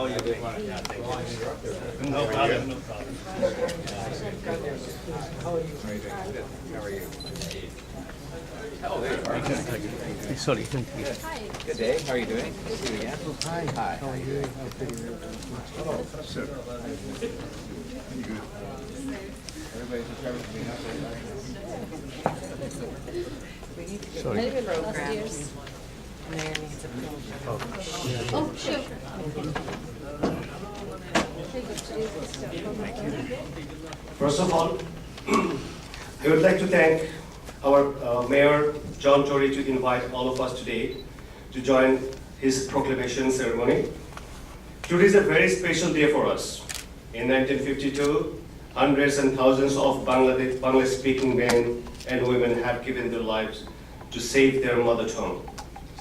are you doing? No problem, no problem. How are you? How are you? Oh, there you are. Sorry. Good day. How are you doing? See you again. Hi. Hi. How are you? Hello, sir. Everybody's determined to be We need to Sorry. get programs. Mayor needs a program. Oh, sure. First of all, I would like to thank our Mayor, John Tory, to invite all of us today to join his proclamation ceremony. Today is a very special day for us. In 1952, hundreds and thousands of Bangladesh-speaking men and women have given their lives to save their mother tongue.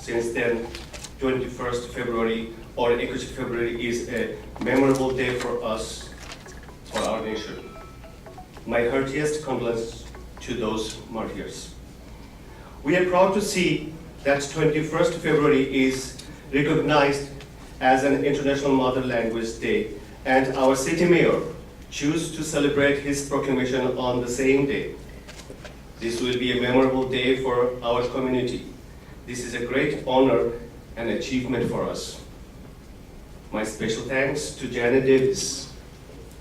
Since then, 21st February or 21st February is a memorable day for us, for our nation. My heartiest condolences to those martyrs. We are proud to see that 21st February is recognized as an International Mother Language Day, and our city mayor chose to celebrate his proclamation on the same day. This will be a memorable day for our community. This is a great honor and achievement for us. My special thanks to Janet Davis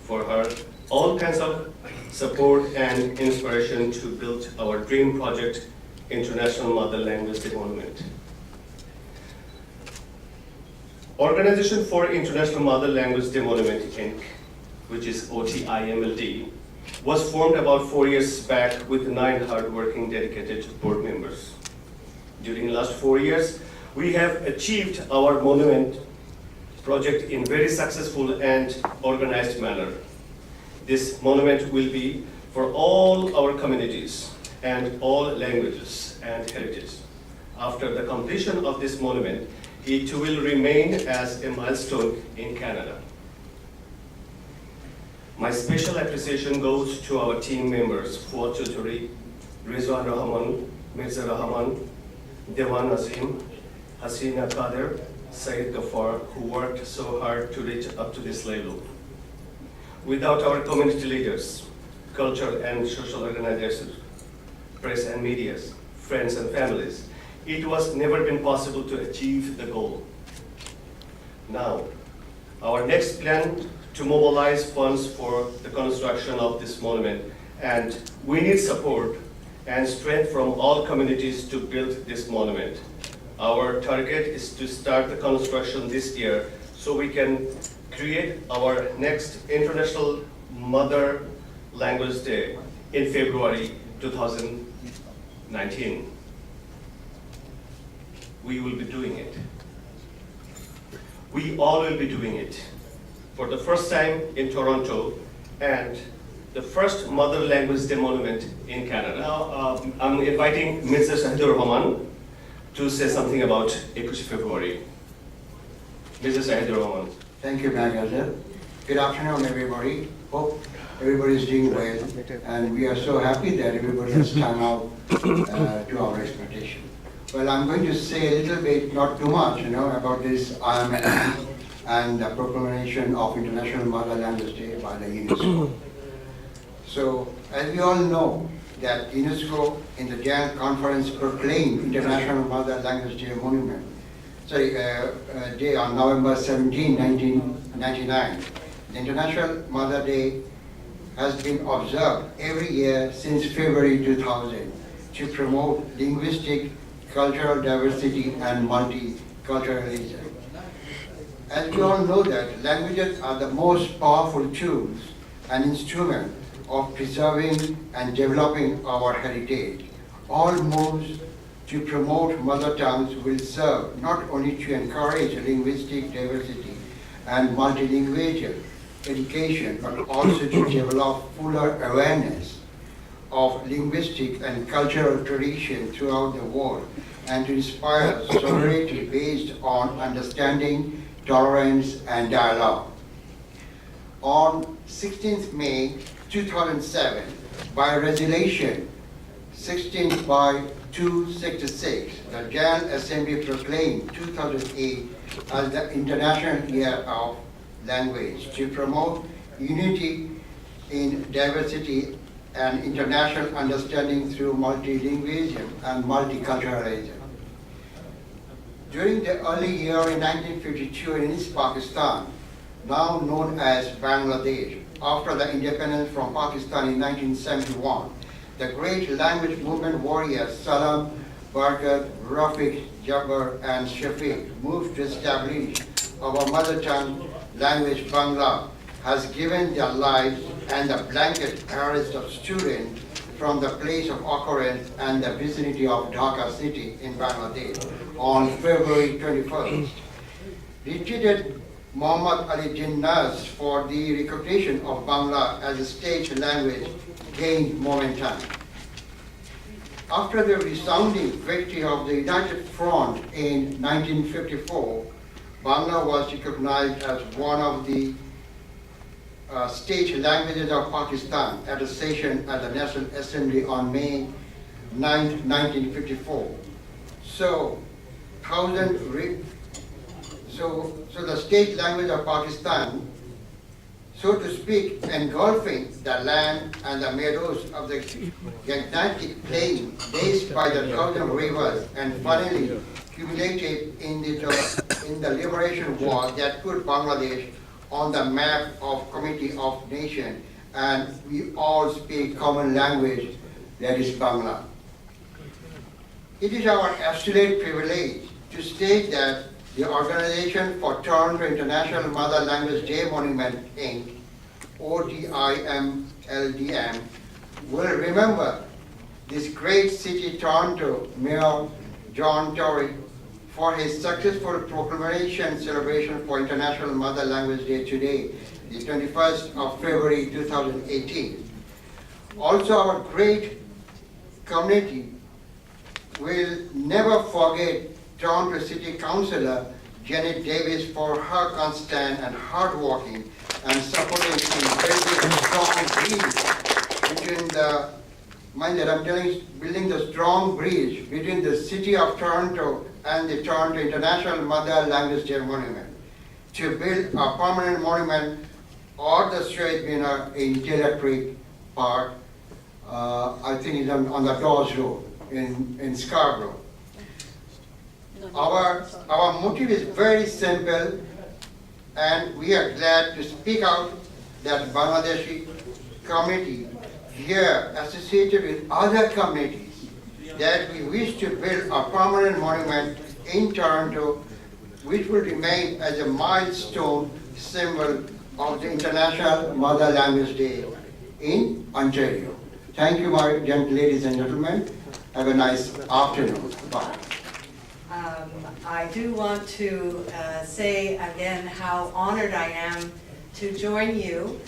for her all kinds of support and inspiration to build our dream project, International Mother Language Day Monument. Organization for International Mother Language Day Monument, Inc., which is OTIMLD, was formed about 4 years back with 9 hardworking, dedicated board members. During the last 4 years, we have achieved our monument project in very successful and organized manner. This monument will be for all our communities and all languages and heritage. After the completion of this monument, it will remain as a milestone in Canada. My special appreciation goes to our team members, Fuad Chowdhury, Rahman, Mirza Rahman, Dewan Azim, Hasina Kader, Saeed Ghaffar, who worked so hard to reach up to this level. Without our community leaders, cultural and social organizations, press and media, friends and families, it was never been possible to achieve the goal. Now, our next plan to mobilize funds for the construction of this monument, and we need support and strength from all communities to build this monument. Our target is to start the construction this year so we can create our next International Mother Language Day in February 2019. We will be doing it. We all will be doing it. For the first time in Toronto, and the first Mother Language Day Monument in Canada. Now, I'm inviting Mr. Rahman to say something about 21st February. Mr. Rahman. Thank you, Mak Azad. Good afternoon, everybody. Hope everybody is doing well, and we are so happy that everybody has turned out to our expectation. Well, I'm going to say a little bit, not too much, about this IML and the proclamation of International Mother Language Day by the UNESCO. So, as we all know, that UNESCO in the Dewan conference proclaimed International Mother Language Day Monument, day on November 17, 1999. The International Mother Day has been observed every year since February 2000 to promote linguistic, cultural diversity and multiculturalism. As we all know that languages are the most powerful tools and instruments of preserving and developing our heritage. All moves to promote mother tongues will serve not only to encourage linguistic diversity and multilingual education, but also to develop fuller awareness of linguistic and cultural tradition throughout the world, and to inspire solidarity based on understanding, tolerance, and dialogue. On 16th May 2007, by resolution 16/266, the General Assembly proclaimed 2008 as the International Year of language to promote unity in diversity and international understanding through multilingualism and multiculturalism. During the early year in 1952 in East Pakistan, now known as Bangladesh, after the independence from Pakistan in 1971, the great language movement warriors Salam, Barkat, Rafiq, Jabbar, and Shafiq moved to establish our mother tongue language Bangla, has given their lives and the blanket arrest of students from the place of occurrence and the vicinity of Dhaka city in Bangladesh on February 21st. Retreated Muhammad Ali Jinnah's for the recognition of Bangla as a state language gained momentum. After the resounding victory of the United Front in 1954, Bangla was recognized as one of the state languages of Pakistan at a session at the National Assembly on May 9, 1954. So the state language of Pakistan, so to speak, engulfing the land and the meadows of the gigantic plain laced by the 1,000 rivers, and finally culminated in the liberation war that put Bangladesh on the map of Committee of Nations, and we all speak common language, that is Bangla. It is our absolute privilege to state that the Organization for Toronto International Mother Language Day Monument, Inc., OTIMLD, will remember this great city, Toronto Mayor John Tory, for his successful proclamation celebration for International Mother Language Day today, the 21st of February 2018. Also, our great community will never forget Toronto City Councilor Janet Davis for her constant and hardworking and supporting in building a strong bridge between the, mind that I'm telling, building the strong bridge between the city of Toronto and the Toronto International Mother Language Day Monument, to build a permanent monument or the straight winner in Taylor Creek Park, I think it's on the Dawes Road in Scarborough. Our motive is very simple, and we are glad to speak out that Bangladeshi community here associated with other communities that we wish to build a permanent monument in Toronto, which will remain as a milestone symbol of the International Mother Language Day in Ontario. Thank you, my ladies and gentlemen. Have a nice afternoon. Bye. I do want to say again how honored I am to join you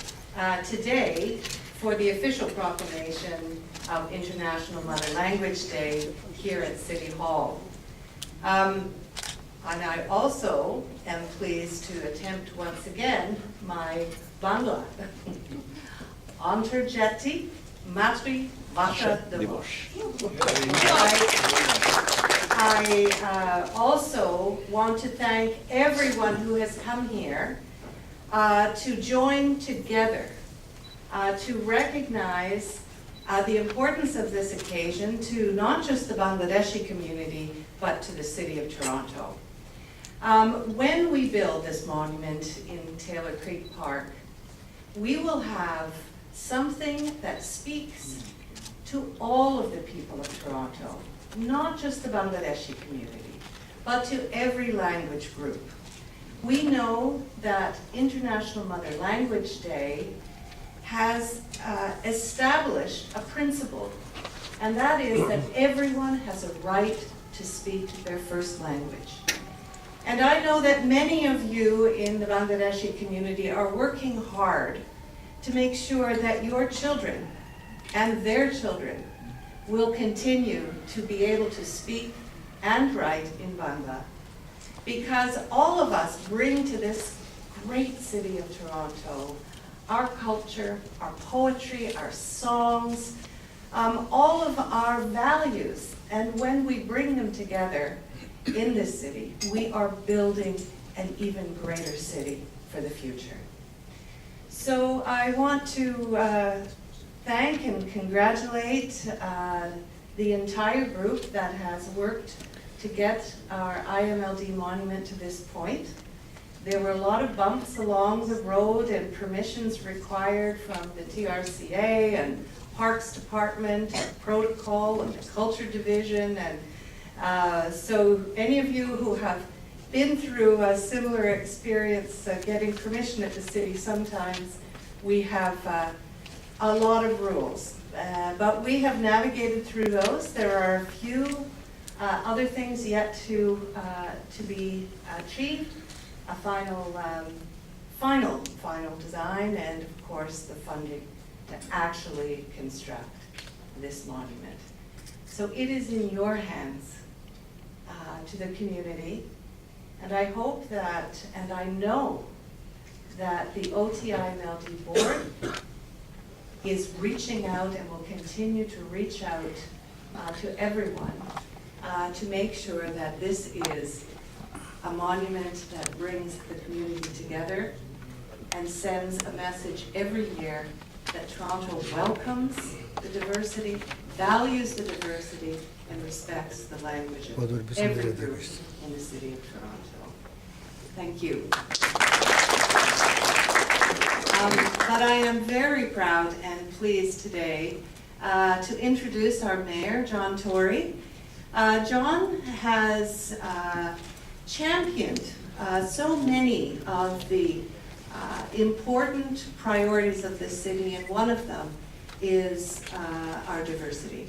today for the official proclamation of International Mother Language Day here at City Hall. And I also am pleased to attempt once again my Bangla. Antarjati Matri Bashak Dibosh. I also want to thank everyone who has come here to join together to recognize the importance of this occasion to not just the Bangladeshi community, but to the city of Toronto. When we build this monument in Taylor Creek Park, we will have something that speaks to all of the people of Toronto, not just the Bangladeshi community, but to every language group. We know that International Mother Language Day has established a principle, and that is that everyone has a right to speak their first language. And I know that many of you in the Bangladeshi community are working hard to make sure that your children and their children will continue to be able to speak and write in Bangla, because all of us bring to this great city of Toronto our culture, our poetry, our songs, all of our values. And when we bring them together in this city, we are building an even greater city for the future. So I want to thank and congratulate the entire group that has worked to get our IMLD monument to this point. There were a lot of bumps along the road and permissions required from the TRCA and Parks Department, and Protocol and the Culture Division. And so any of you who have been through a similar experience getting permission at the city, sometimes we have a lot of rules. But we have navigated through those. There are a few other things yet to be achieved. A final design, and of course the funding to actually construct this monument. So it is in your hands to the community, and I hope that, and I know that the OTIMLD board is reaching out and will continue to reach out to everyone to make sure that this is a monument that brings the community together and sends a message every year that Toronto welcomes the diversity, values the diversity, and respects the language of every group in the city of Toronto. Thank you. But I am very proud and pleased today to introduce our mayor, John Tory. John has championed so many of the important priorities of this city, and one of them is our diversity.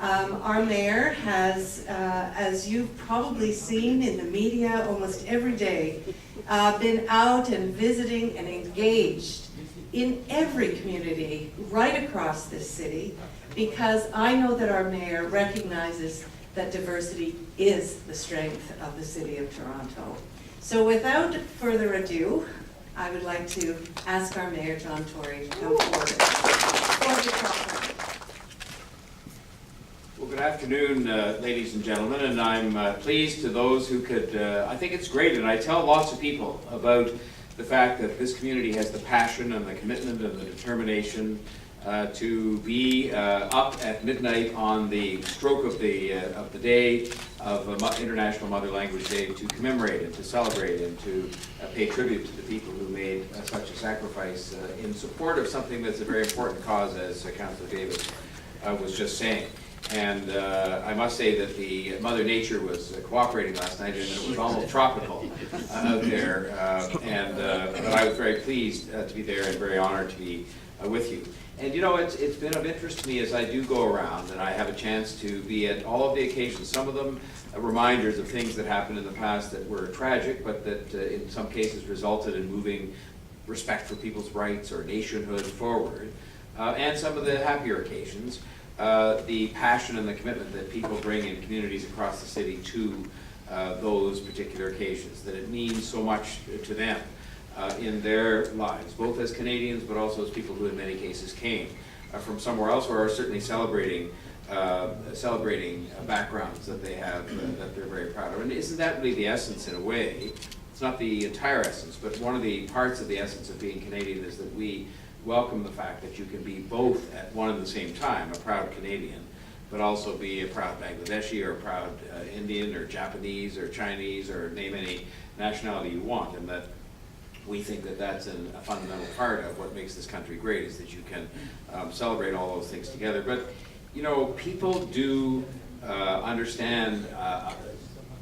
Our mayor has, as you've probably seen in the media almost every day, been out and visiting and engaged in every community right across this city, because I know that our mayor recognizes that diversity is the strength of the city of Toronto. So without further ado, I would like to ask our mayor, John Tory, to come forward for the proclamation. Well, good afternoon, ladies and gentlemen, and I'm pleased to those who could, I think it's great, and I tell lots of people about the fact that this community has the passion and the commitment and the determination to be up at midnight on the stroke of the day of International Mother Language Day to commemorate and to celebrate and to pay tribute to the people who made such a sacrifice in support of something that's a very important cause, as Councilor Davis was just saying. And I must say that the Mother Nature was cooperating last night, and it was almost tropical out there. But I was very pleased to be there and very honored to be with you. And you know, it's been of interest to me as I do go around and I have a chance to be at all of the occasions, some of them reminders of things that happened in the past that were tragic, but that in some cases resulted in moving respect for people's rights or nationhood forward, and some of the happier occasions, the passion and the commitment that people bring in communities across the city to those particular occasions, that it means so much to them. In their lives, both as Canadians, but also as people who in many cases came from somewhere else, or are certainly celebrating backgrounds that they have that they're very proud of. And isn't that really the essence in a way? It's not the entire essence, but one of the parts of the essence of being Canadian is that we welcome the fact that you can be both at one and the same time, a proud Canadian, but also be a proud Bangladeshi or a proud Indian or Japanese or Chinese, or name any nationality you want, and that we think that that's a fundamental part of what makes this country great, is that you can celebrate all those things together. But, you know, people do understand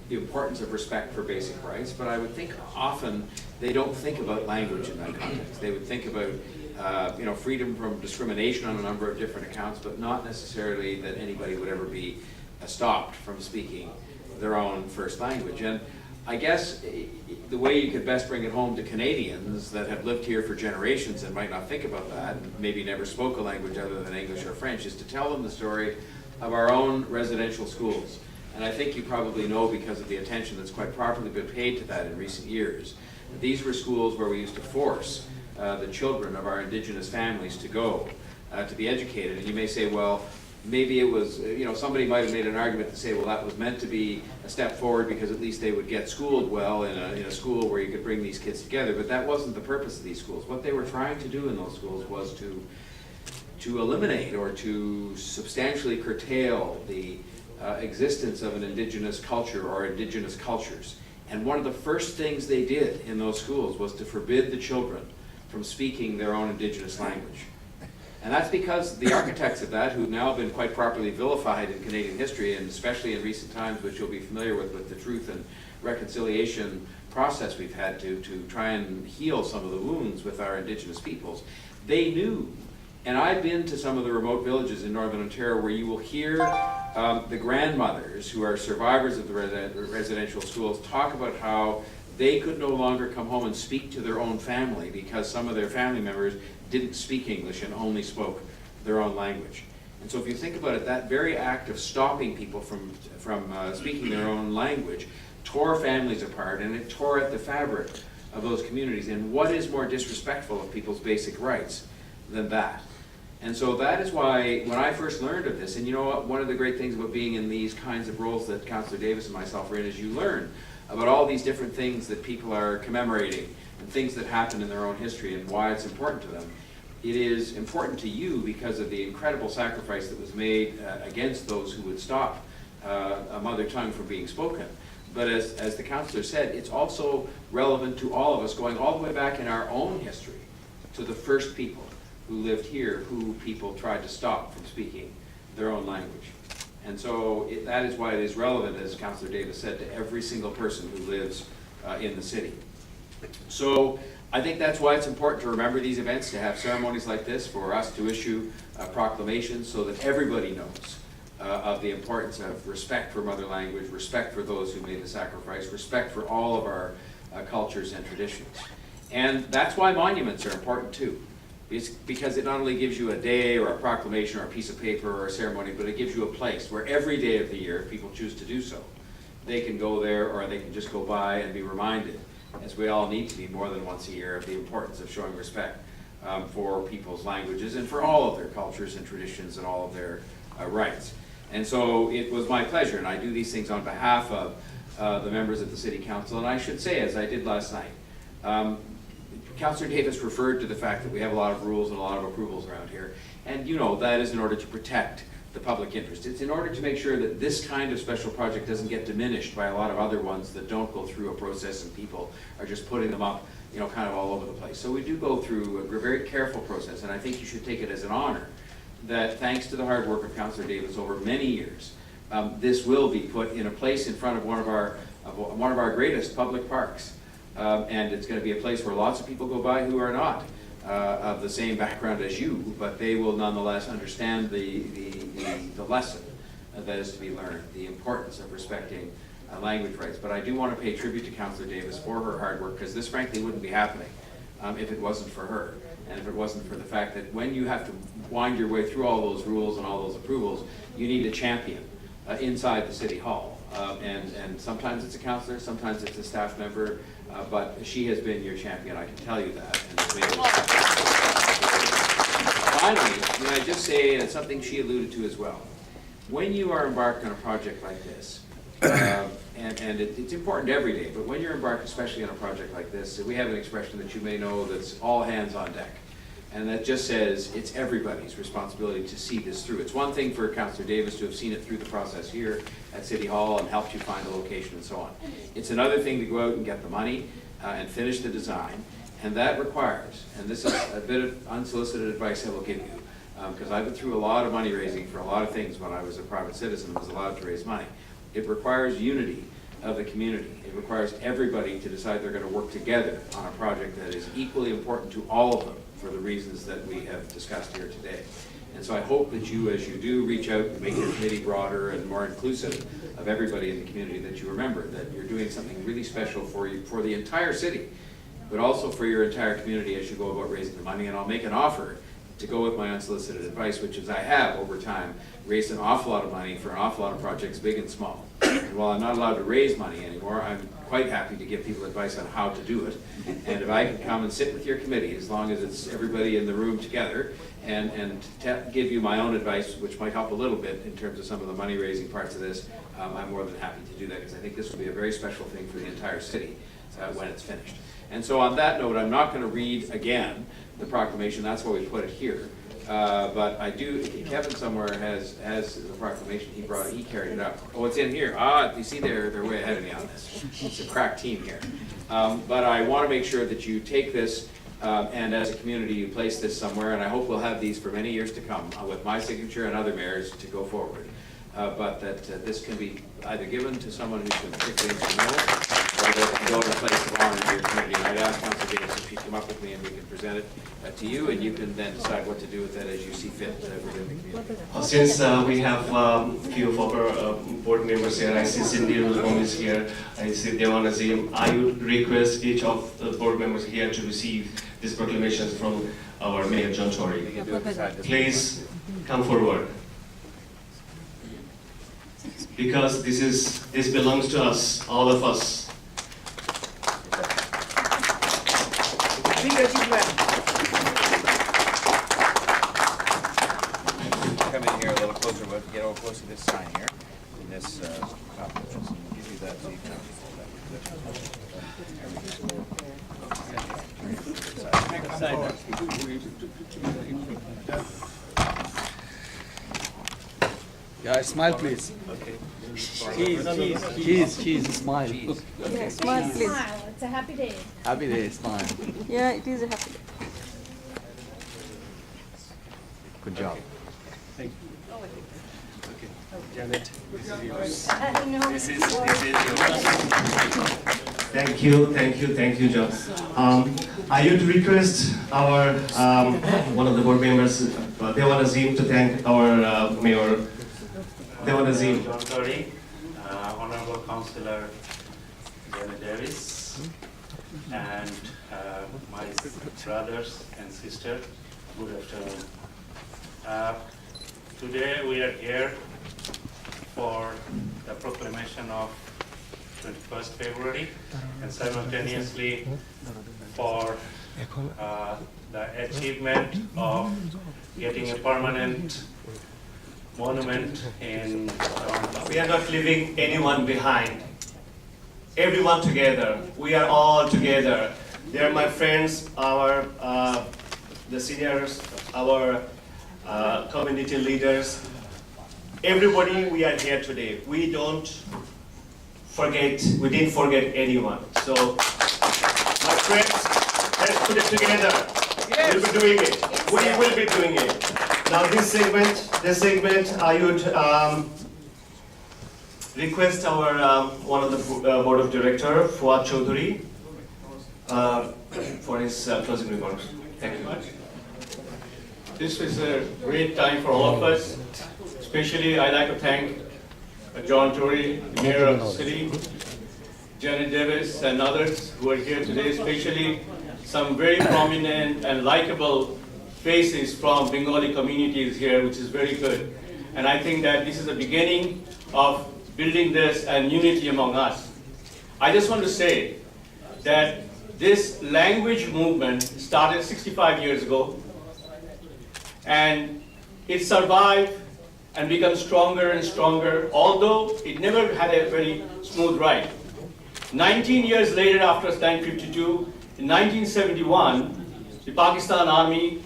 the importance of respect for basic rights, but I would think often they don't think about language in that context. They would think about, you know, freedom from discrimination on a number of different accounts, but not necessarily that anybody would ever be stopped from speaking their own first language. And I guess the way you could best bring it home to Canadians that have lived here for generations and might not think about that, and maybe never spoke a language other than English or French, is to tell them the story of our own residential schools. And I think you probably know, because of the attention that's quite properly been paid to that in recent years, that these were schools where we used to force the children of our Indigenous families to go to be educated. And you may say, well, maybe it was, somebody might have made an argument to say, well, that was meant to be a step forward because at least they would get schooled well in a school where you could bring these kids together. But that wasn't the purpose of these schools. What they were trying to do in those schools was to eliminate or to substantially curtail the existence of an indigenous culture or indigenous cultures. And one of the first things they did in those schools was to forbid the children from speaking their own indigenous language. And that's because the architects of that, who've now been quite properly vilified in Canadian history, and especially in recent times, which you'll be familiar with the truth and reconciliation process we've had to try and heal some of the wounds with our indigenous peoples, they knew. And I've been to some of the remote villages in Northern Ontario where you will hear the grandmothers who are survivors of the residential schools talk about how they could no longer come home and speak to their own family because some of their family members didn't speak English and only spoke their own language. And so if you think about it, that very act of stopping people from speaking their own language tore families apart, and it tore at the fabric of those communities. And what is more disrespectful of people's basic rights than that? And so that is why when I first learned of this, and you know what, one of the great things about being in these kinds of roles that Councilor Davis and myself are in is you learn about all these different things that people are commemorating and things that happen in their own history and why it's important to them. It is important to you because of the incredible sacrifice that was made against those who would stop a mother tongue from being spoken. But as the councillor said, it's also relevant to all of us, going all the way back in our own history to the first people who lived here, who people tried to stop from speaking their own language. And so that is why it is relevant, as Councillor Davis said, to every single person who lives in the city. So I think that's why it's important to remember these events, to have ceremonies like this, for us to issue proclamations so that everybody knows of the importance of respect for mother language, respect for those who made the sacrifice, respect for all of our cultures and traditions. And that's why monuments are important too. It's because it not only gives you a day or a proclamation or a piece of paper or a ceremony, but it gives you a place where every day of the year, if people choose to do so, they can go there or they can just go by and be reminded, as we all need to be more than once a year, of the importance of showing respect for people's languages and for all of their cultures and traditions and all of their rights. And so it was my pleasure, and I do these things on behalf of the members of the City Council, and I should say, as I did last night, Councillor Davis referred to the fact that we have a lot of rules and a lot of approvals around here, and you know that is in order to protect the public interest. It's in order to make sure that this kind of special project doesn't get diminished by a lot of other ones that don't go through a process and people are just putting them up, kind of all over the place. So we do go through a very careful process, and I think you should take it as an honor that thanks to the hard work of Councillor Davis over many years, this will be put in a place in front of one of our greatest public parks. And it's going to be a place where lots of people go by who are not of the same background as you, but they will nonetheless understand the lesson that is to be learned, the importance of respecting language rights. But I do want to pay tribute to Councillor Davis for her hard work, because this frankly wouldn't be happening if it wasn't for her, and if it wasn't for the fact that when you have to wind your way through all those rules and all those approvals, you need a champion inside the City Hall. And sometimes it's a councillor, sometimes it's a staff member, but she has been your champion, I can tell you that. And finally, may I just say, and it's something she alluded to as well, when you are embarked on a project like this, and it's important every day, but when you're embarked especially on a project like this, we have an expression that you may know that's all hands on deck. And that just says it's everybody's responsibility to see this through. It's one thing for Councillor Davis to have seen it through the process here at City Hall and helped you find a location and so on. It's another thing to go out and get the money and finish the design, and that requires, and this is a bit of unsolicited advice I will give you, because I've been through a lot of money raising for a lot of things when I was a private citizen and was allowed to raise money. It requires unity of the community. It requires everybody to decide they're going to work together on a project that is equally important to all of them, for the reasons that we have discussed here today. And so I hope that you, as you do reach out and make your committee broader and more inclusive of everybody in the community, that you remember that you're doing something really special for you, for the entire city, but also for your entire community as you go about raising the money. And I'll make an offer to go with my unsolicited advice, which is I have, over time, raised an awful lot of money for an awful lot of projects, big and small. And while I'm not allowed to raise money anymore, I'm quite happy to give people advice on how to do it. And if I can come and sit with your committee, as long as it's everybody in the room together, and give you my own advice, which might help a little bit in terms of some of the money-raising parts of this, I'm more than happy to do that, because I think this will be a very special thing for the entire city when it's finished. And so on that note, I'm not going to read again the proclamation. That's why we put it here. But I do, Kevin somewhere has the proclamation. He carried it up. Oh, it's in here. You see, they're way ahead of me on this. It's a crack team here. But I want to make sure that you take this, and as a community, you place this somewhere, and I hope we'll have these for many years to come with my signature and other mayors to go forward. But that this can be either given to someone who's been particularly instrumental, or that can go to a place of honor in your community. And I'd ask Councilor Davis if she'd come up with me and we can present it to you, and you can then decide what to do with that as you see fit within the community. Since we have few of our board members here, I see Cindy who's always here, I see Dewan, Azim, I would request each of the board members here to receive these proclamations from our Mayor John Tory. Please come forward. Because this belongs to us, all of us. Come in here a little closer, but get a little closer to this sign here, and this copy. Give you that so you can Yeah, smile please. Okay. Cheese, smile. Yeah, smile, please. Smile. It's a happy day. Happy day, smile. Yeah, it is a happy day. Good job. Janet, this is yours. No. This is yours. Thank you, John. I would request our one of the board members, Dewan Azim, to thank our Mayor. Dewan Azim. John Tory, Honorable Councilor Janet Davis, and my brothers and sisters, good afternoon. Today we are here for the proclamation of 21st February and simultaneously for the achievement of getting a permanent monument in Toronto. We are not leaving anyone behind. Everyone together. We are all together. They are my friends, our the seniors, our community leaders. Everybody, we are here today. We didn't forget anyone. So, my friends, let's put it together. Yes. We'll be doing it. Yes. We will be doing it. Now this segment, I would request our one of the board of director, Fuad Chowdhury, for his closing remarks. Thank you. This is a great time for all of us. Especially, I'd like to thank John Tory, the Mayor of the city, Janet Davis, and others who are here today, especially some very prominent and likable faces from Bengali communities here, which is very good. And I think that this is the beginning of building this and unity among us. I just want to say that this language movement started 65 years ago, and it survived and become stronger and stronger, although it never had a very smooth ride. 19 years later, after 1952, in 1971, the Pakistan army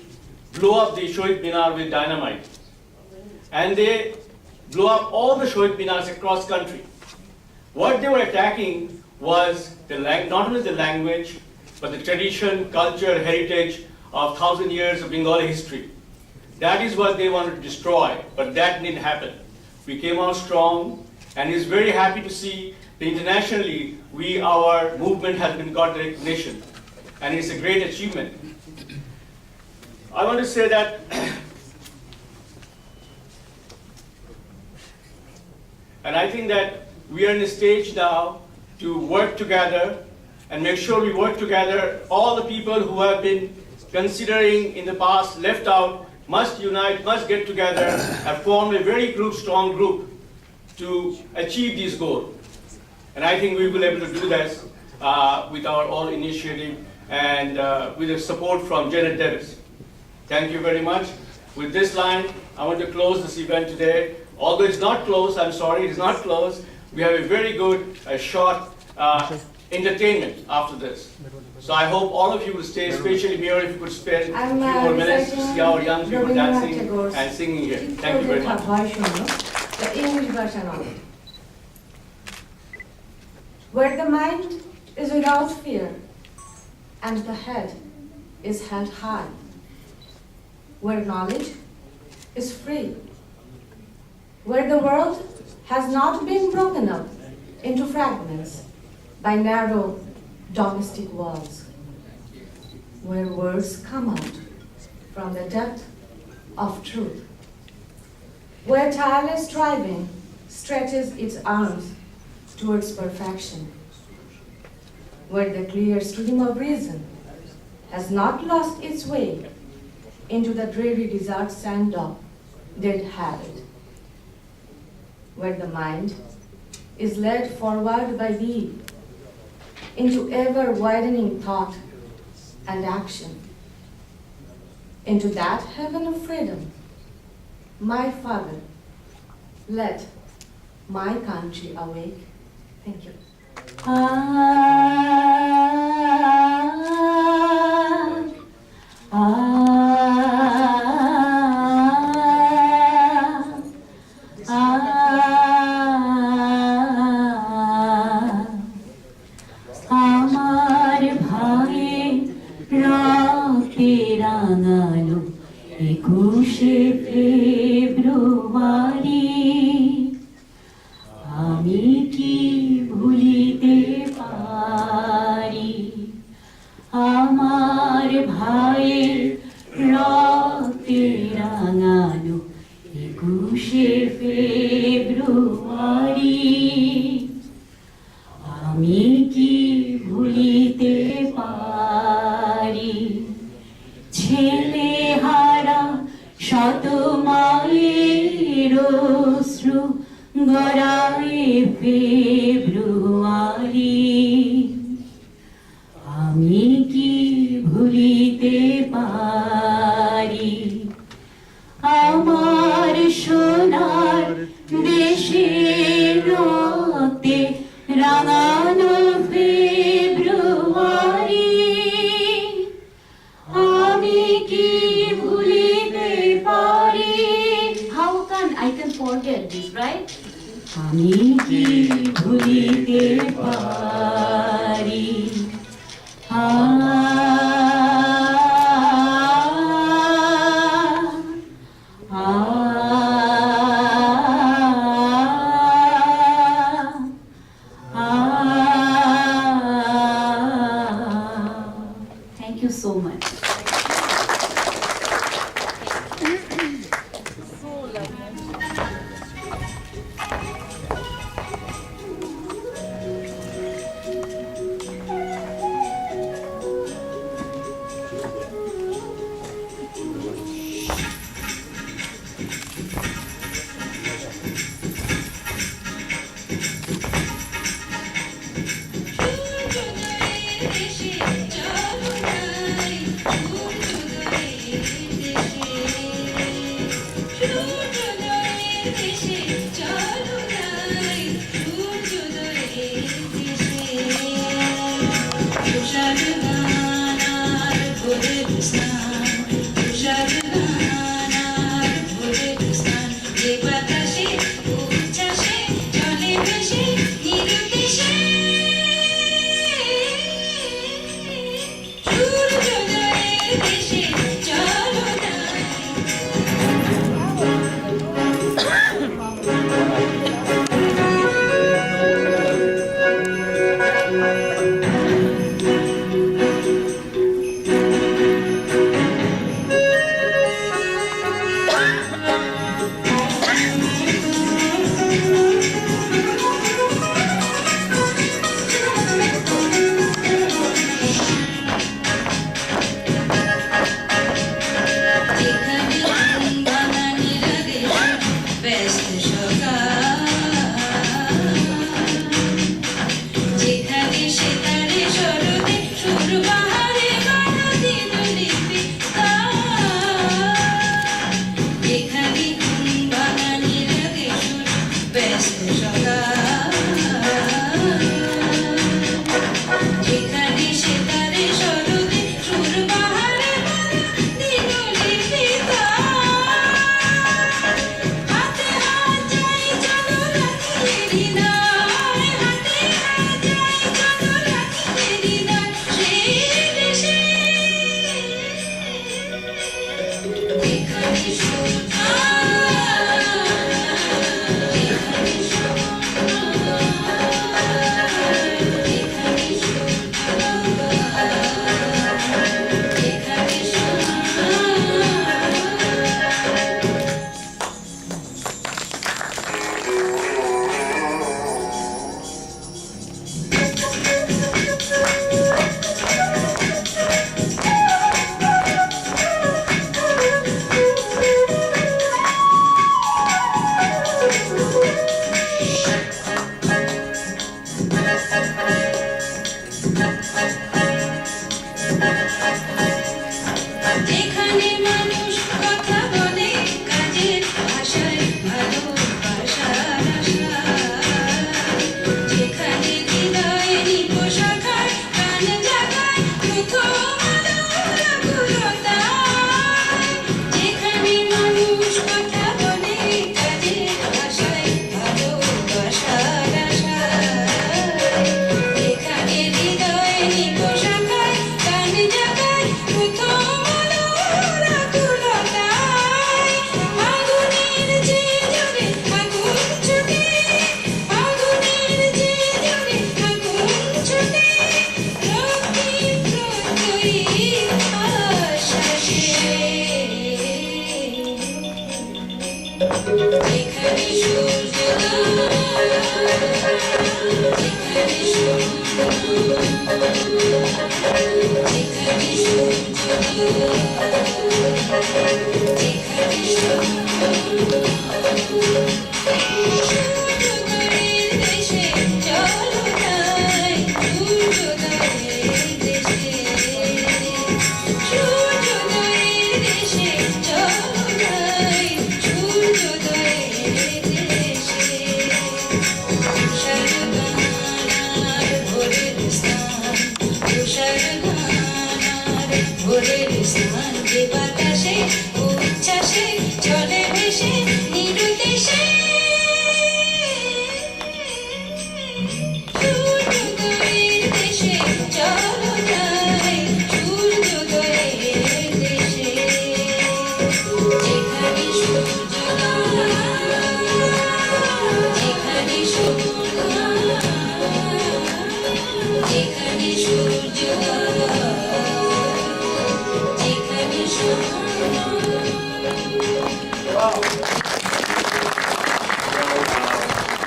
blew up the Shohid Minar with dynamite. And they blew up all the Shohid Minars across country. What they were attacking was not only the language, but the tradition, culture, heritage of 1,000 years of Bengali history. That is what they wanted to destroy, but that didn't happen. We came out strong, and he's very happy to see that internationally, our movement has got recognition, and it's a great achievement. I want to say that and I think that we are in a stage now to work together and make sure we work together. All the people who have been considering in the past left out must unite, must get together, and form a very strong group. to achieve this goal. And I think we will be able to do this with our own initiative and with the support from Janet Davis. Thank you very much. With this line, I want to close this event today. Although it's not closed, I'm sorry, it's not closed. We have a very good, short entertainment after this. So I hope all of you will stay, especially Mayor, if you could spend a few more minutes to see our young people dancing and singing here. Thank you very much. The English version of it. Where the mind is without fear and the head is held high, where knowledge is free, where the world has not been broken up into fragments by narrow domestic walls, where words come out from the depth of truth, where tireless striving stretches its arms towards perfection, where the clear stream of reason has not lost its way into the dreary desert sand of dead habit, where the mind is led forward by thee into ever-widening thought and action, into that heaven of freedom. My Father, let my country awake. Thank you.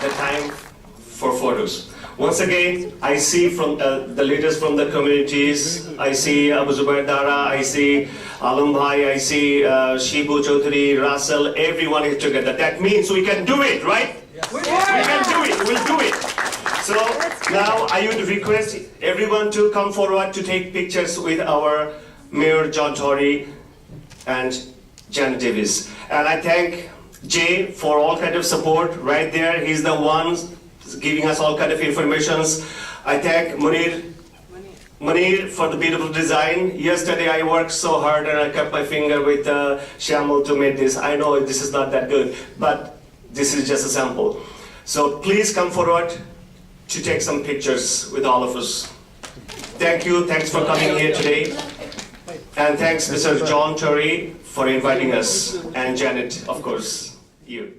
The time for photos. Once again, I see from the leaders from the communities. I see Abu Zubair Dara, I see Alam Bhai, I see Shibu Chowdhury, Russell, everyone is together. That means we can do it, right? We can do it, we'll do it. So now I would request everyone to come forward to take pictures with our Mayor John Tory and Janet Davis. And I thank Jay for all kind of support right there. He's the one giving us all kind of informations. I thank Monir for the beautiful design. Yesterday I worked so hard and I kept my finger with Shymal to make this. I know this is not that good, but this is just a sample. So please come forward to take some pictures with all of us. Thank you, thanks for coming here today. And thanks Mr. John Tory for inviting us, and Janet, of course, you.